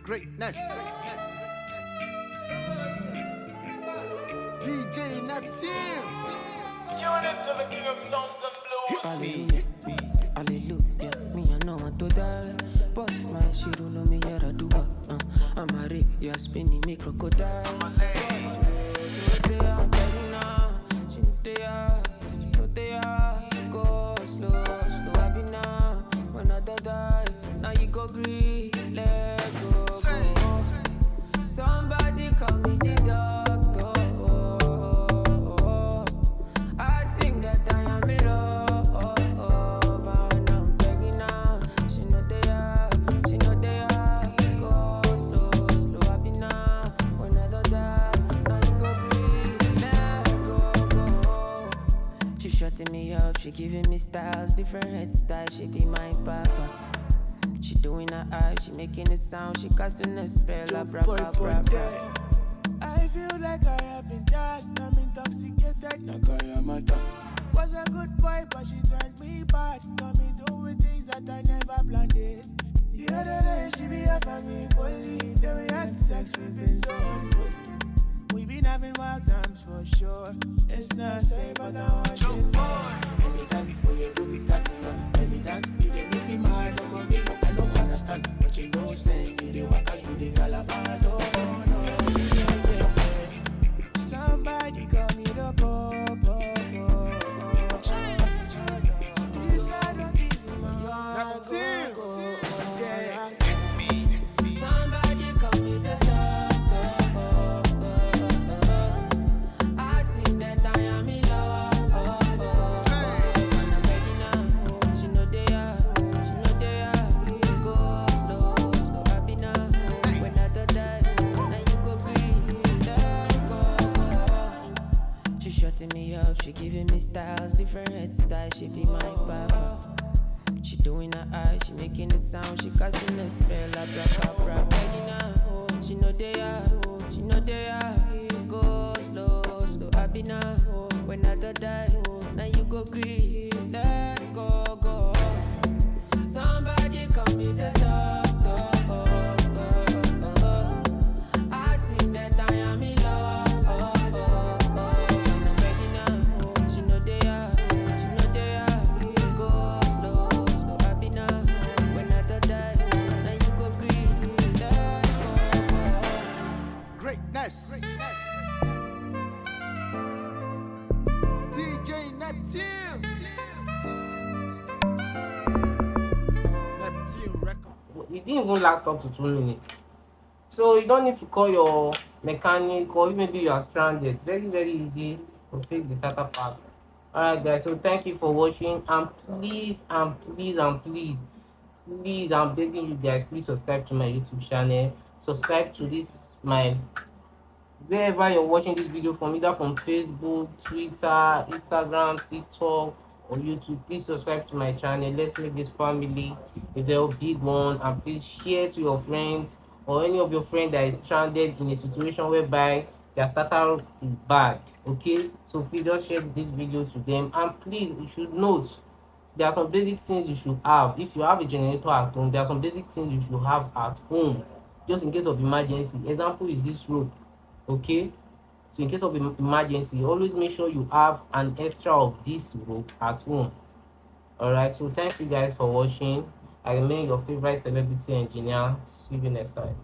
Greatness. PJ Neptune. Tune into the king of songs and blues. Hallelujah, hallelujah. Me I know want to die. Boss my shit, know me here I do. I'm a rip, you're spinning me crocodile. She I'm telling now. She go slow, slow. I be now. When I die, now you go green. Let go. Somebody call me the doctor. I think that I am in love, and I'm begging now. She know they are. Go slow, slow. I be now. When I die, now you go breathe. Let go. She shutting me up, she giving me styles, different head styles. She be my papa. She doing her eyes, she making a sound, she casting a spell. Bra. I feel like I have been just, I'm intoxicated. Nakayamata was a good boy, but she turned me bad. Got me doing things that I never planned it. The other day she be up on me, bully. Then we had sex, we been so unholy. We been having wild times for sure. It's not safe, but I want it. Anytime when you do me that, any dance, you dey make me mad over me. I don't understand, but you know, say you the waka, you the galavado. No. Somebody call me the popo. This guy don't give me my heart. Somebody call me the doctor. I think that I am in love. And I'm ready now. She know they are. Go slow, slow. I be now. When I die, now you go green. Let go. She shutting me up, she giving me styles, different head styles. She be my papa. She doing her eyes, she making a sound, she casting a spell. Bra. Begging now. She know they are. Go slow, slow. I be now. When I die, now you go green. Let go. Somebody call me the doctor. I think that I am in love. And I'm ready now. She know they are. Go slow, slow. I be now. When I die, now you go green. Let go. Greatness. DJ Neptune. Neptune record. It didn't even last up to 2 minutes. So you don't need to call your mechanic, or maybe you are stranded. Very, very easy to fix the starter pack. Alright guys, so thank you for watching, and please, I'm begging you guys, please subscribe to my YouTube channel. Subscribe to this wherever you're watching this video from, either from Facebook, Twitter, Instagram, TikTok, or YouTube. Please subscribe to my channel. Let's make this family a very big one, and please share to your friends or any of your friends that is stranded in a situation whereby their starter is bad. Okay, so please just share this video to them, and please, you should note there are some basic things you should have. If you have a generator at home, there are some basic things you should have at home, just in case of emergency. Example is this rope. Okay, so in case of emergency, always make sure you have an extra of this rope at home. All right, so thank you guys for watching. I remain your favorite celebrity engineer. See you next time.